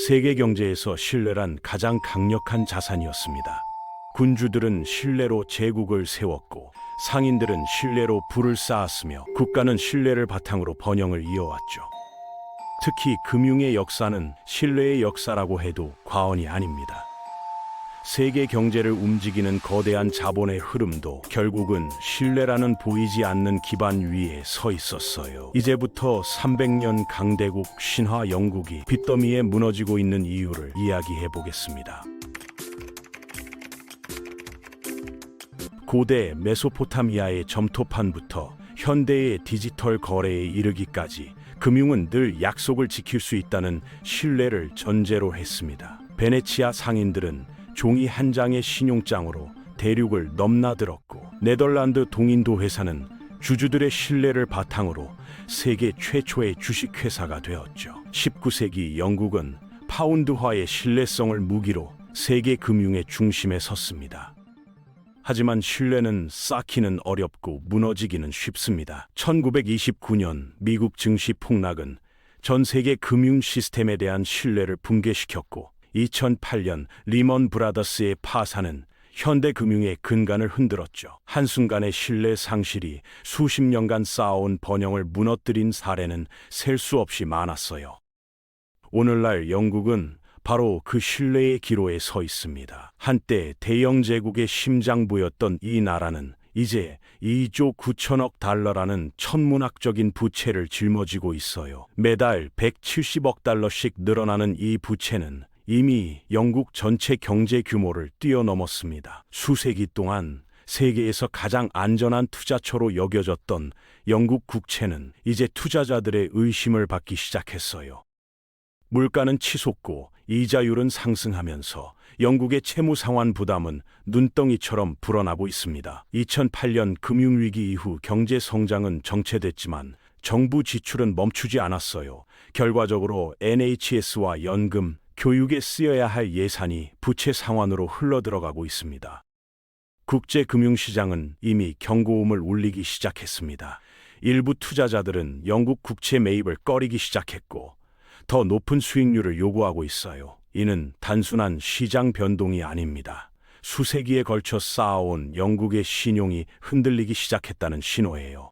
세계 경제에서 신뢰란 가장 강력한 자산이었습니다. 군주들은 신뢰로 제국을 세웠고 상인들은 신뢰로 부를 쌓았으며 국가는 신뢰를 바탕으로 번영을 이어왔죠. 특히 금융의 역사는 신뢰의 역사라고 해도 과언이 아닙니다. 세계 경제를 움직이는 거대한 자본의 흐름도 결국은 신뢰라는 보이지 않는 기반 위에 서 있었어요. 이제부터 300년 강대국 신화 영국이 빚더미에 무너지고 있는 이유를 이야기해 보겠습니다. 고대 메소포타미아의 점토판부터 현대의 디지털 거래에 이르기까지 금융은 늘 약속을 지킬 수 있다는 신뢰를 전제로 했습니다. 베네치아 상인들은 종이 한 장의 신용장으로 대륙을 넘나들었고 네덜란드 동인도 회사는 주주들의 신뢰를 바탕으로 세계 최초의 주식회사가 되었죠. 19세기 영국은 파운드화의 신뢰성을 무기로 세계 금융의 중심에 섰습니다. 하지만 신뢰는 쌓기는 어렵고 무너지기는 쉽습니다. 1929년 미국 증시 폭락은 전 세계 금융 시스템에 대한 신뢰를 붕괴시켰고 2008년 리먼 브라더스의 파산은 현대 금융의 근간을 흔들었죠. 한순간의 신뢰 상실이 수십 년간 쌓아온 번영을 무너뜨린 사례는 셀 수 없이 많았어요. 오늘날 영국은 바로 그 신뢰의 기로에 서 있습니다. 한때 대영 제국의 심장부였던 이 나라는 이제 2조 9천억 달러라는 천문학적인 부채를 짊어지고 있어요. 매달 170억 달러씩 늘어나는 이 부채는 이미 영국 전체 경제 규모를 뛰어넘었습니다. 수세기 동안 세계에서 가장 안전한 투자처로 여겨졌던 영국 국채는 이제 투자자들의 의심을 받기 시작했어요. 물가는 치솟고 이자율은 상승하면서 영국의 채무 상환 부담은 눈덩이처럼 불어나고 있습니다. 2008년 금융위기 이후 경제 성장은 정체됐지만 정부 지출은 멈추지 않았어요. 결과적으로 NHS와 연금, 교육에 쓰여야 할 예산이 부채 상환으로 흘러들어가고 있습니다. 국제금융시장은 이미 경고음을 울리기 시작했습니다. 일부 투자자들은 영국 국채 매입을 꺼리기 시작했고 더 높은 수익률을 요구하고 있어요. 이는 단순한 시장 변동이 아닙니다. 수세기에 걸쳐 쌓아온 영국의 신용이 흔들리기 시작했다는 신호예요.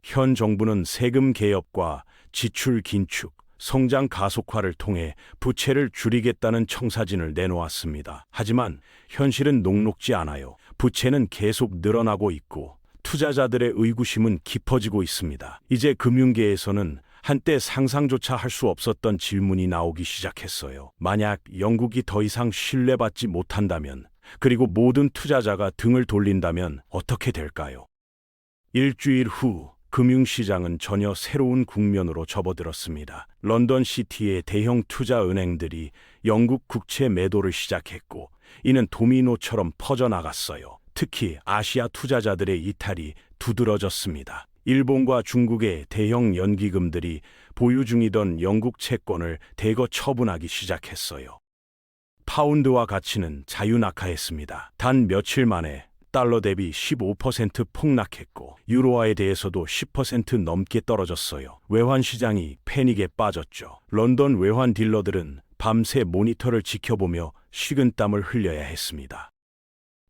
현 정부는 세금 개혁과 지출 긴축, 성장 가속화를 통해 부채를 줄이겠다는 청사진을 내놓았습니다. 하지만 현실은 녹록지 않아요. 부채는 계속 늘어나고 있고 투자자들의 의구심은 깊어지고 있습니다. 이제 금융계에서는 한때 상상조차 할 수 없었던 질문이 나오기 시작했어요. 만약 영국이 더 이상 신뢰받지 못한다면, 그리고 모든 투자자가 등을 돌린다면 어떻게 될까요? 일주일 후 금융시장은 전혀 새로운 국면으로 접어들었습니다. 런던 시티의 대형 투자은행들이 영국 국채 매도를 시작했고 이는 도미노처럼 퍼져나갔어요. 특히 아시아 투자자들의 이탈이 두드러졌습니다. 일본과 중국의 대형 연기금들이 보유 중이던 영국 채권을 대거 처분하기 시작했어요. 파운드화 가치는 자유낙하했습니다. 단 며칠 만에 달러 대비 15% 폭락했고 유로화에 대해서도 10% 넘게 떨어졌어요. 외환 시장이 패닉에 빠졌죠. 런던 외환 딜러들은 밤새 모니터를 지켜보며 식은땀을 흘려야 했습니다.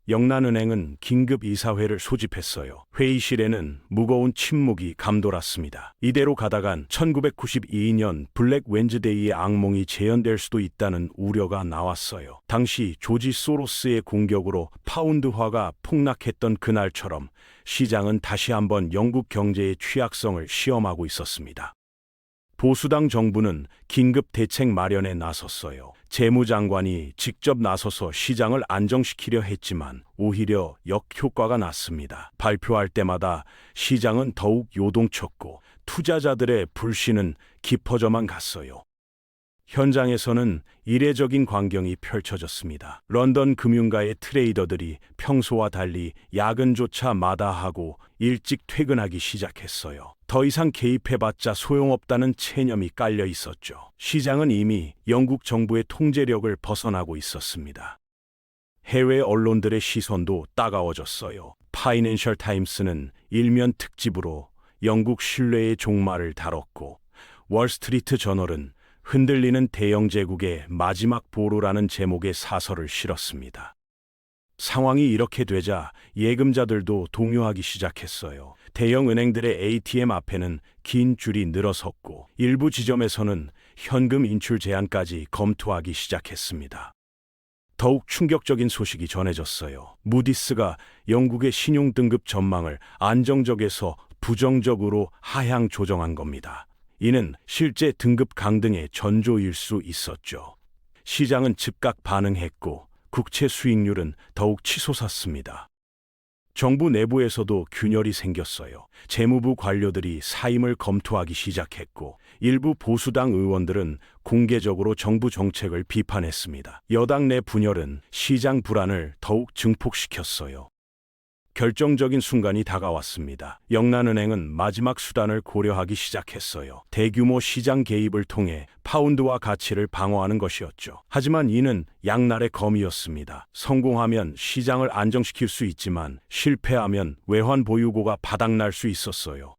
영란은행은 긴급 이사회를 소집했어요. 회의실에는 무거운 침묵이 감돌았습니다. 이대로 가다간 1992년 블랙 웬즈데이의 악몽이 재현될 수도 있다는 우려가 나왔어요. 당시 조지 소로스의 공격으로 파운드화가 폭락했던 그날처럼 시장은 다시 한번 영국 경제의 취약성을 시험하고 있었습니다. 보수당 정부는 긴급 대책 마련에 나섰어요. 재무장관이 직접 나서서 시장을 안정시키려 했지만 오히려 역효과가 났습니다. 발표할 때마다 시장은 더욱 요동쳤고 투자자들의 불신은 깊어져만 갔어요. 현장에서는 이례적인 광경이 펼쳐졌습니다. 런던 금융가의 트레이더들이 평소와 달리 야근조차 마다하고 일찍 퇴근하기 시작했어요. 더 이상 개입해봤자 소용없다는 체념이 깔려 있었죠. 시장은 이미 영국 정부의 통제력을 벗어나고 있었습니다. 해외 언론들의 시선도 따가워졌어요. 파이낸셜 타임스는 일면 특집으로 영국 신뢰의 종말을 다뤘고 월스트리트 저널은 흔들리는 대영 제국의 마지막 보루라는 제목의 사설을 실었습니다. 상황이 이렇게 되자 예금자들도 동요하기 시작했어요. 대형 은행들의 ATM 앞에는 긴 줄이 늘어섰고 일부 지점에서는 현금 인출 제한까지 검토하기 시작했습니다. 더욱 충격적인 소식이 전해졌어요. 무디스가 영국의 신용 등급 전망을 안정적에서 부정적으로 하향 조정한 겁니다. 이는 실제 등급 강등의 전조일 수 있었죠. 시장은 즉각 반응했고 국채 수익률은 더욱 치솟았습니다. 정부 내부에서도 균열이 생겼어요. 재무부 관료들이 사임을 검토하기 시작했고 일부 보수당 의원들은 공개적으로 정부 정책을 비판했습니다. 여당 내 분열은 시장 불안을 더욱 증폭시켰어요. 결정적인 순간이 다가왔습니다. 영란은행은 마지막 수단을 고려하기 시작했어요. 대규모 시장 개입을 통해 파운드화 가치를 방어하는 것이었죠. 하지만 이는 양날의 검이었습니다. 성공하면 시장을 안정시킬 수 있지만 실패하면 외환 보유고가 바닥날 수 있었어요.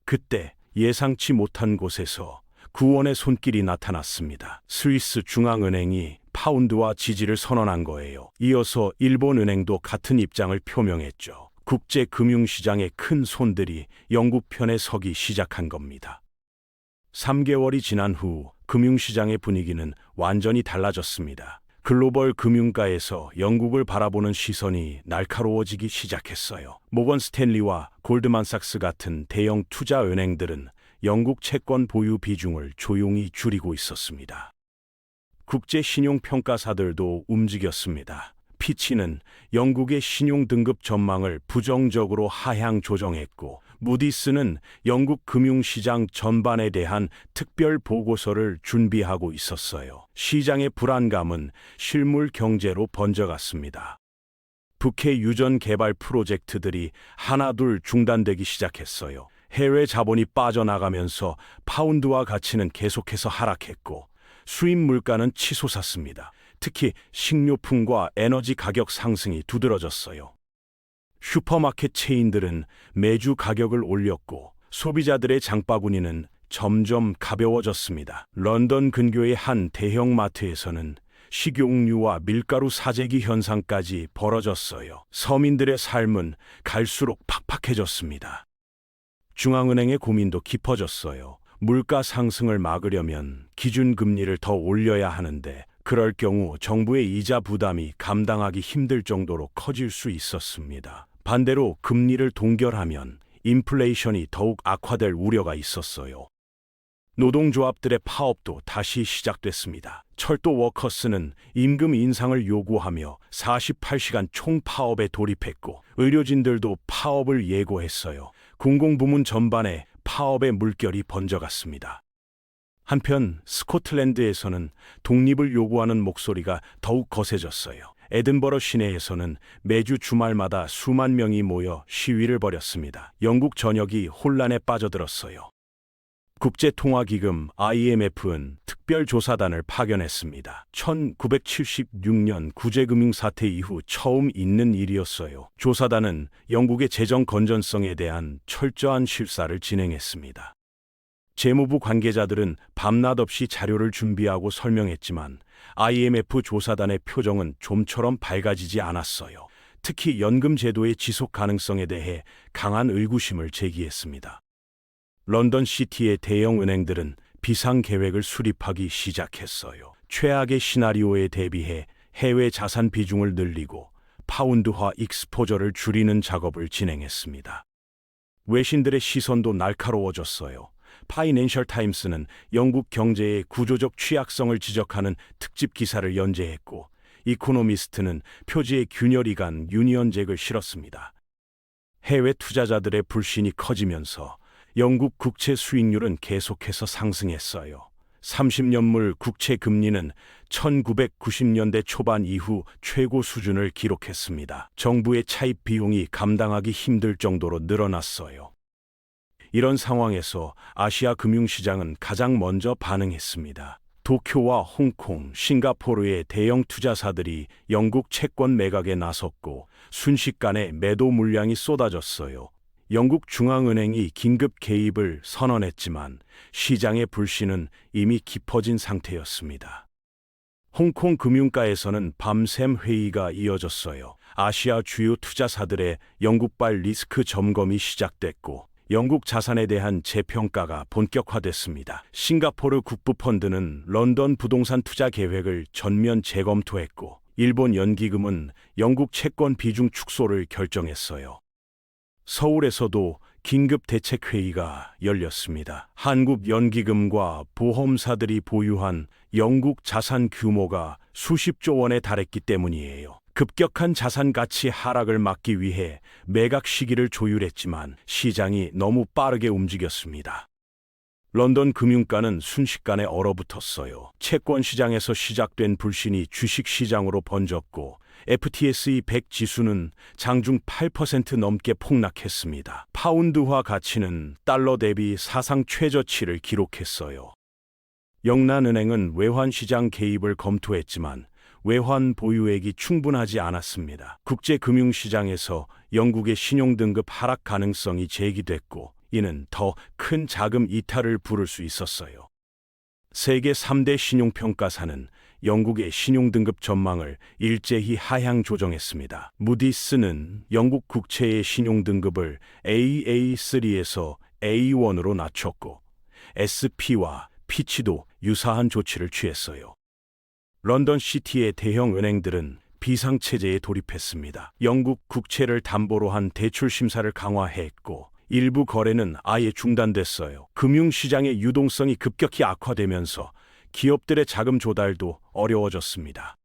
그때 예상치 못한 곳에서 구원의 손길이 나타났습니다. 스위스 중앙은행이 파운드와 지지를 선언한 거예요. 이어서 일본은행도 같은 입장을 표명했죠. 국제 금융시장의 큰 손들이 영국 편에 서기 시작한 겁니다. 3개월이 지난 후 금융시장의 분위기는 완전히 달라졌습니다. 글로벌 금융가에서 영국을 바라보는 시선이 날카로워지기 시작했어요. 모건 스탠리와 골드만삭스 같은 대형 투자 은행들은 영국 채권 보유 비중을 조용히 줄이고 있었습니다. 국제 신용평가사들도 움직였습니다. 피치는 영국의 신용 등급 전망을 부정적으로 하향 조정했고 무디스는 영국 금융시장 전반에 대한 특별 보고서를 준비하고 있었어요. 시장의 불안감은 실물 경제로 번져갔습니다. 북해 유전 개발 프로젝트들이 하나둘 중단되기 시작했어요. 해외 자본이 빠져나가면서 파운드화 가치는 계속해서 하락했고 수입 물가는 치솟았습니다. 특히 식료품과 에너지 가격 상승이 두드러졌어요. 슈퍼마켓 체인들은 매주 가격을 올렸고 소비자들의 장바구니는 점점 가벼워졌습니다. 런던 근교의 한 대형 마트에서는 식용유와 밀가루 사재기 현상까지 벌어졌어요. 서민들의 삶은 갈수록 팍팍해졌습니다. 중앙은행의 고민도 깊어졌어요. 물가 상승을 막으려면 기준금리를 더 올려야 하는데 그럴 경우 정부의 이자 부담이 감당하기 힘들 정도로 커질 수 있었습니다. 반대로 금리를 동결하면 인플레이션이 더욱 악화될 우려가 있었어요. 노동조합들의 파업도 다시 시작됐습니다. 철도 워커스는 임금 인상을 요구하며 48시간 총파업에 돌입했고 의료진들도 파업을 예고했어요. 공공부문 전반에 파업의 물결이 번져갔습니다. 한편 스코틀랜드에서는 독립을 요구하는 목소리가 더욱 거세졌어요. 에든버러 시내에서는 매주 주말마다 수만 명이 모여 시위를 벌였습니다. 영국 전역이 혼란에 빠져들었어요. 국제통화기금 IMF는 특별조사단을 파견했습니다. 1976년 구제금융사태 이후 처음 있는 일이었어요. 조사단은 영국의 재정 건전성에 대한 철저한 실사를 진행했습니다. 재무부 관계자들은 밤낮 없이 자료를 준비하고 설명했지만 IMF 조사단의 표정은 좀처럼 밝아지지 않았어요. 특히 연금 제도의 지속 가능성에 대해 강한 의구심을 제기했습니다. 런던 시티의 대형 은행들은 비상 계획을 수립하기 시작했어요. 최악의 시나리오에 대비해 해외 자산 비중을 늘리고 파운드화 익스포저를 줄이는 작업을 진행했습니다. 외신들의 시선도 날카로워졌어요. 파이낸셜 타임스는 영국 경제의 구조적 취약성을 지적하는 특집 기사를 연재했고 이코노미스트는 표지에 균열이 간 유니언 잭을 실었습니다. 해외 투자자들의 불신이 커지면서 영국 국채 수익률은 계속해서 상승했어요. 30년물 국채 금리는 1990년대 초반 이후 최고 수준을 기록했습니다. 정부의 차입 비용이 감당하기 힘들 정도로 늘어났어요. 이런 상황에서 아시아 금융시장은 가장 먼저 반응했습니다. 도쿄와 홍콩, 싱가포르의 대형 투자사들이 영국 채권 매각에 나섰고 순식간에 매도 물량이 쏟아졌어요. 영국 중앙은행이 긴급 개입을 선언했지만 시장의 불신은 이미 깊어진 상태였습니다. 홍콩 금융가에서는 밤샘 회의가 이어졌어요. 아시아 주요 투자사들의 영국발 리스크 점검이 시작됐고 영국 자산에 대한 재평가가 본격화됐습니다. 싱가포르 국부펀드는 런던 부동산 투자 계획을 전면 재검토했고 일본 연기금은 영국 채권 비중 축소를 결정했어요. 서울에서도 긴급 대책회의가 열렸습니다. 한국 연기금과 보험사들이 보유한 영국 자산 규모가 수십조 원에 달했기 때문이에요. 급격한 자산 가치 하락을 막기 위해 매각 시기를 조율했지만 시장이 너무 빠르게 움직였습니다. 런던 금융가는 순식간에 얼어붙었어요. 채권 시장에서 시작된 불신이 주식 시장으로 번졌고 FTSE 100 지수는 장중 8% 넘게 폭락했습니다. 파운드화 가치는 달러 대비 사상 최저치를 기록했어요. 영란은행은 외환시장 개입을 검토했지만 외환 보유액이 충분하지 않았습니다. 국제금융시장에서 영국의 신용등급 하락 가능성이 제기됐고 이는 더 큰 자금 이탈을 부를 수 있었어요. 세계 3대 신용평가사는 영국의 신용등급 전망을 일제히 하향 조정했습니다. 무디스는 영국 국채의 신용등급을 AA3에서 A1으로 낮췄고 SP와 피치도 유사한 조치를 취했어요. 런던 시티의 대형 은행들은 비상체제에 돌입했습니다. 영국 국채를 담보로 한 대출 심사를 강화했고 일부 거래는 아예 중단됐어요. 금융시장의 유동성이 급격히 악화되면서 기업들의 자금 조달도 어려워졌습니다.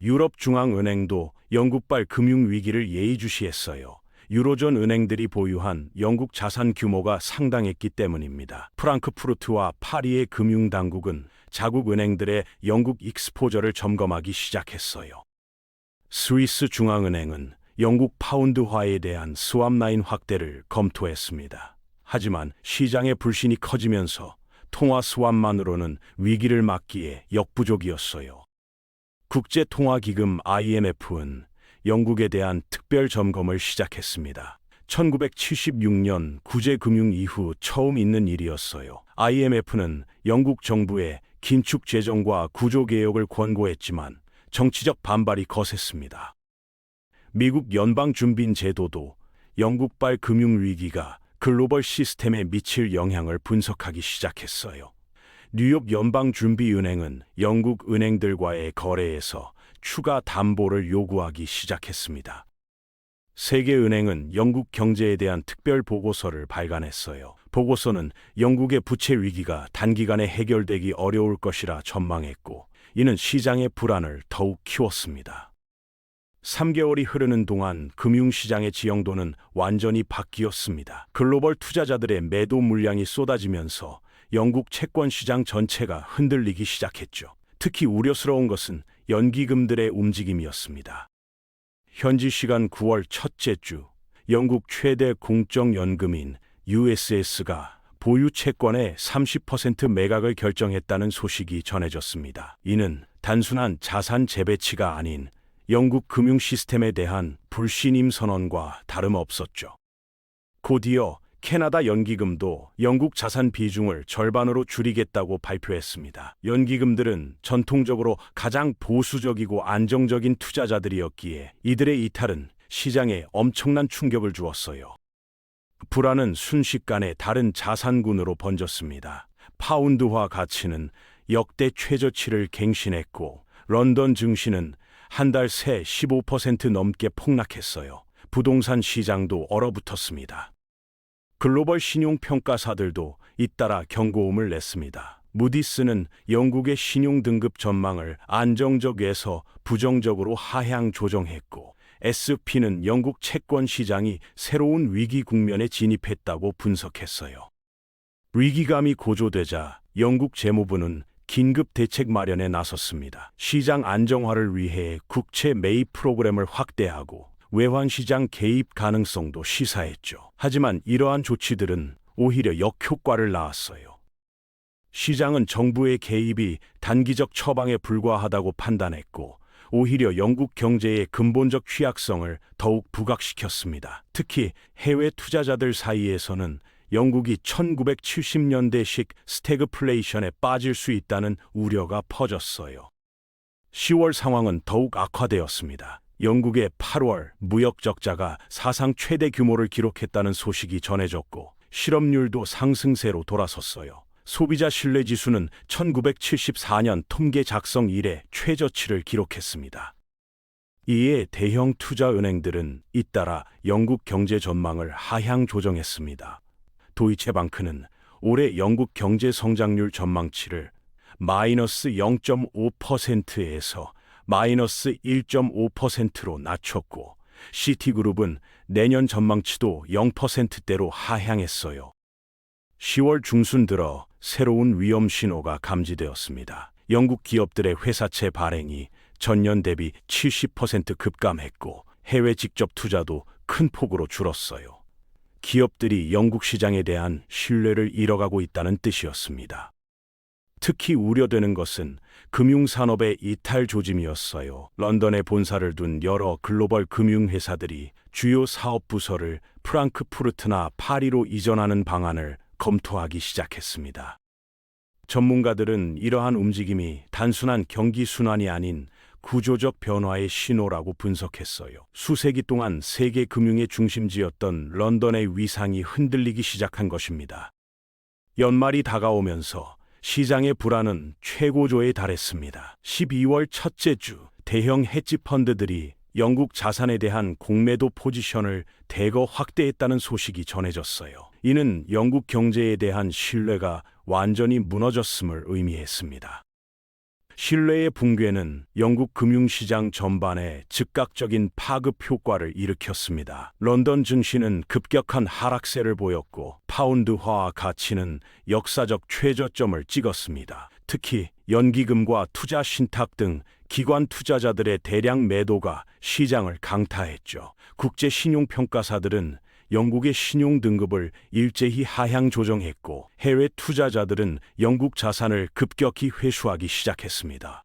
유럽중앙은행도 영국발 금융위기를 예의주시했어요. 유로존 은행들이 보유한 영국 자산 규모가 상당했기 때문입니다. 프랑크푸르트와 파리의 금융당국은 자국 은행들의 영국 익스포저를 점검하기 시작했어요. 스위스 중앙은행은 영국 파운드화에 대한 스왑라인 확대를 검토했습니다. 하지만 시장의 불신이 커지면서 통화 스왑만으로는 위기를 막기에 역부족이었어요. 국제통화기금 IMF는 영국에 대한 특별 점검을 시작했습니다. 1976년 구제금융 이후 처음 있는 일이었어요. IMF는 영국 정부에 긴축 재정과 구조개혁을 권고했지만 정치적 반발이 거셌습니다. 미국 연방준비제도도 영국발 금융위기가 글로벌 시스템에 미칠 영향을 분석하기 시작했어요. 뉴욕 연방준비은행은 영국 은행들과의 거래에서 추가 담보를 요구하기 시작했습니다. 세계은행은 영국 경제에 대한 특별 보고서를 발간했어요. 보고서는 영국의 부채 위기가 단기간에 해결되기 어려울 것이라 전망했고, 이는 시장의 불안을 더욱 키웠습니다. 3개월이 흐르는 동안 금융시장의 지형도는 완전히 바뀌었습니다. 글로벌 투자자들의 매도 물량이 쏟아지면서 영국 채권 시장 전체가 흔들리기 시작했죠. 특히 우려스러운 것은 연기금들의 움직임이었습니다. 현지 시간 9월 첫째 주, 영국 최대 공적연금인 USS가 보유 채권의 30% 매각을 결정했다는 소식이 전해졌습니다. 이는 단순한 자산 재배치가 아닌 영국 금융 시스템에 대한 불신임 선언과 다름없었죠. 곧이어 캐나다 연기금도 영국 자산 비중을 절반으로 줄이겠다고 발표했습니다. 연기금들은 전통적으로 가장 보수적이고 안정적인 투자자들이었기에 이들의 이탈은 시장에 엄청난 충격을 주었어요. 불안은 순식간에 다른 자산군으로 번졌습니다. 파운드화 가치는 역대 최저치를 갱신했고 런던 증시는 한 달 새 15% 넘게 폭락했어요. 부동산 시장도 얼어붙었습니다. 글로벌 신용평가사들도 잇따라 경고음을 냈습니다. 무디스는 영국의 신용등급 전망을 안정적에서 부정적으로 하향 조정했고, SP는 영국 채권 시장이 새로운 위기 국면에 진입했다고 분석했어요. 위기감이 고조되자 영국 재무부는 긴급 대책 마련에 나섰습니다. 시장 안정화를 위해 국채 매입 프로그램을 확대하고 외환시장 개입 가능성도 시사했죠. 하지만 이러한 조치들은 오히려 역효과를 낳았어요. 시장은 정부의 개입이 단기적 처방에 불과하다고 판단했고 오히려 영국 경제의 근본적 취약성을 더욱 부각시켰습니다. 특히 해외 투자자들 사이에서는 영국이 1970년대식 스태그플레이션에 빠질 수 있다는 우려가 퍼졌어요. 10월 상황은 더욱 악화되었습니다. 영국의 8월 무역 적자가 사상 최대 규모를 기록했다는 소식이 전해졌고 실업률도 상승세로 돌아섰어요. 소비자 신뢰 지수는 1974년 통계 작성 이래 최저치를 기록했습니다. 이에 대형 투자 은행들은 잇따라 영국 경제 전망을 하향 조정했습니다. 도이체방크는 올해 영국 경제 성장률 전망치를 마이너스 0.5%에서 마이너스 1.5%로 낮췄고 시티그룹은 내년 전망치도 0%대로 하향했어요. 10월 중순 들어 새로운 위험 신호가 감지되었습니다. 영국 기업들의 회사채 발행이 전년 대비 70% 급감했고 해외 직접 투자도 큰 폭으로 줄었어요. 기업들이 영국 시장에 대한 신뢰를 잃어가고 있다는 뜻이었습니다. 특히 우려되는 것은 금융산업의 이탈 조짐이었어요. 런던에 본사를 둔 여러 글로벌 금융회사들이 주요 사업 부서를 프랑크푸르트나 파리로 이전하는 방안을 검토하기 시작했습니다. 전문가들은 이러한 움직임이 단순한 경기 순환이 아닌 구조적 변화의 신호라고 분석했어요. 수세기 동안 세계 금융의 중심지였던 런던의 위상이 흔들리기 시작한 것입니다. 연말이 다가오면서 시장의 불안은 최고조에 달했습니다. 12월 첫째 주 대형 헤지 펀드들이 영국 자산에 대한 공매도 포지션을 대거 확대했다는 소식이 전해졌어요. 이는 영국 경제에 대한 신뢰가 완전히 무너졌음을 의미했습니다. 신뢰의 붕괴는 영국 금융시장 전반에 즉각적인 파급 효과를 일으켰습니다. 런던 증시는 급격한 하락세를 보였고 파운드화 가치는 역사적 최저점을 찍었습니다. 특히 연기금과 투자 신탁 등 기관 투자자들의 대량 매도가 시장을 강타했죠. 국제 신용평가사들은 영국의 신용 등급을 일제히 하향 조정했고 해외 투자자들은 영국 자산을 급격히 회수하기 시작했습니다.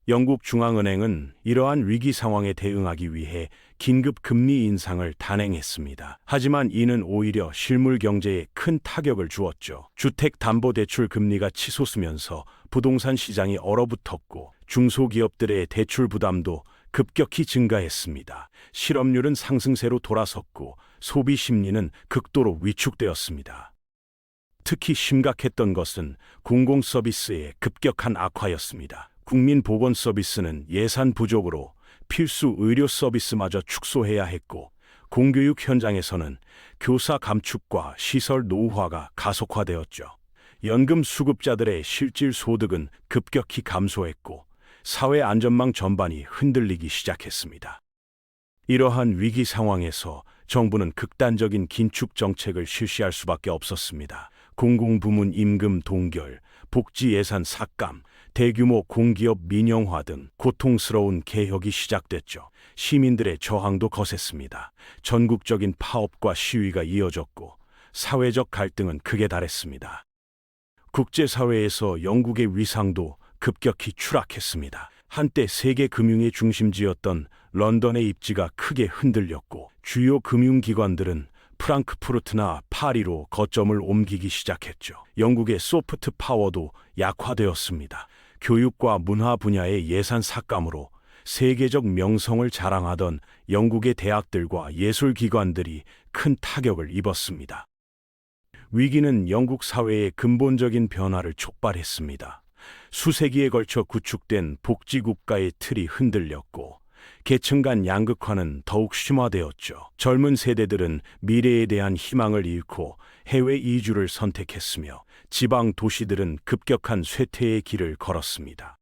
영국 중앙은행은 이러한 위기 상황에 대응하기 위해 긴급 금리 인상을 단행했습니다. 하지만 이는 오히려 실물 경제에 큰 타격을 주었죠. 주택담보대출 금리가 치솟으면서 부동산 시장이 얼어붙었고 중소기업들의 대출 부담도 급격히 증가했습니다. 실업률은 상승세로 돌아섰고 소비 심리는 극도로 위축되었습니다. 특히 심각했던 것은 공공 서비스의 급격한 악화였습니다. 국민보건 서비스는 예산 부족으로 필수 의료 서비스마저 축소해야 했고 공교육 현장에서는 교사 감축과 시설 노후화가 가속화되었죠. 연금 수급자들의 실질 소득은 급격히 감소했고 사회 안전망 전반이 흔들리기 시작했습니다. 이러한 위기 상황에서 정부는 극단적인 긴축 정책을 실시할 수밖에 없었습니다. 공공부문 임금 동결, 복지 예산 삭감, 대규모 공기업 민영화 등 고통스러운 개혁이 시작됐죠. 시민들의 저항도 거셌습니다. 전국적인 파업과 시위가 이어졌고 사회적 갈등은 극에 달했습니다. 국제사회에서 영국의 위상도 급격히 추락했습니다. 한때 세계 금융의 중심지였던 런던의 입지가 크게 흔들렸고 주요 금융기관들은 프랑크푸르트나 파리로 거점을 옮기기 시작했죠. 영국의 소프트 파워도 약화되었습니다. 교육과 문화 분야의 예산 삭감으로 세계적 명성을 자랑하던 영국의 대학들과 예술기관들이 큰 타격을 입었습니다. 위기는 영국 사회의 근본적인 변화를 촉발했습니다. 수세기에 걸쳐 구축된 복지국가의 틀이 흔들렸고 계층 간 양극화는 더욱 심화되었죠. 젊은 세대들은 미래에 대한 희망을 잃고 해외 이주를 선택했으며 지방 도시들은 급격한 쇠퇴의 길을 걸었습니다.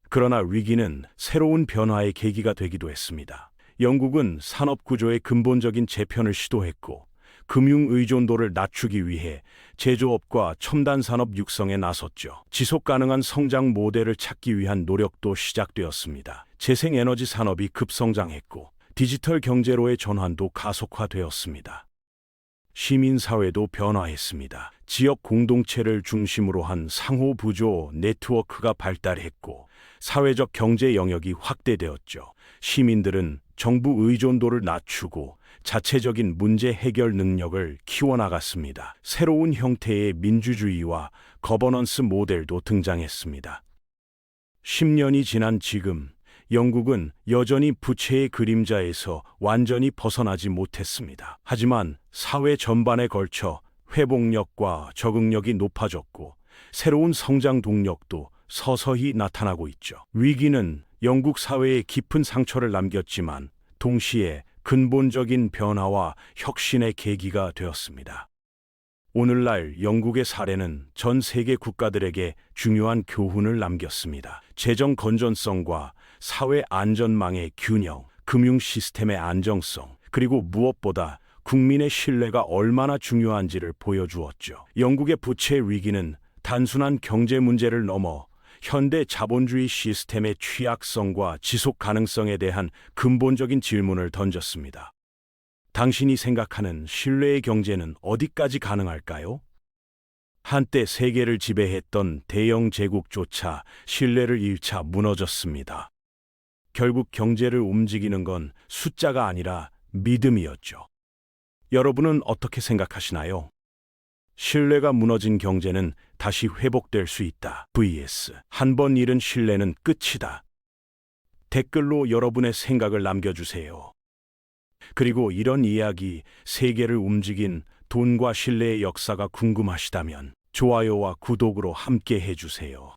그러나 위기는 새로운 변화의 계기가 되기도 했습니다. 영국은 산업 구조의 근본적인 재편을 시도했고 금융 의존도를 낮추기 위해 제조업과 첨단 산업 육성에 나섰죠. 지속 가능한 성장 모델을 찾기 위한 노력도 시작되었습니다. 재생에너지 산업이 급성장했고 디지털 경제로의 전환도 가속화되었습니다. 시민사회도 변화했습니다. 지역 공동체를 중심으로 한 상호 부조 네트워크가 발달했고 사회적 경제 영역이 확대되었죠. 시민들은 정부 의존도를 낮추고 자체적인 문제 해결 능력을 키워나갔습니다. 새로운 형태의 민주주의와 거버넌스 모델도 등장했습니다. 10년이 지난 지금 영국은 여전히 부채의 그림자에서 완전히 벗어나지 못했습니다. 하지만 사회 전반에 걸쳐 회복력과 적응력이 높아졌고 새로운 성장 동력도 서서히 나타나고 있죠. 위기는 영국 사회에 깊은 상처를 남겼지만 동시에 근본적인 변화와 혁신의 계기가 되었습니다. 오늘날 영국의 사례는 전 세계 국가들에게 중요한 교훈을 남겼습니다. 재정 건전성과 사회 안전망의 균형, 금융 시스템의 안정성, 그리고 무엇보다 국민의 신뢰가 얼마나 중요한지를 보여주었죠. 영국의 부채 위기는 단순한 경제 문제를 넘어 현대 자본주의 시스템의 취약성과 지속 가능성에 대한 근본적인 질문을 던졌습니다. 당신이 생각하는 신뢰의 경제는 어디까지 가능할까요? 한때 세계를 지배했던 대영 제국조차 신뢰를 잃자 무너졌습니다. 결국 경제를 움직이는 건 숫자가 아니라 믿음이었죠. 여러분은 어떻게 생각하시나요? 신뢰가 무너진 경제는 다시 회복될 수 있다. vs 한 번 잃은 신뢰는 끝이다. 댓글로 여러분의 생각을 남겨주세요. 그리고 이런 이야기, 세계를 움직인 돈과 신뢰의 역사가 궁금하시다면 좋아요와 구독으로 함께 해주세요.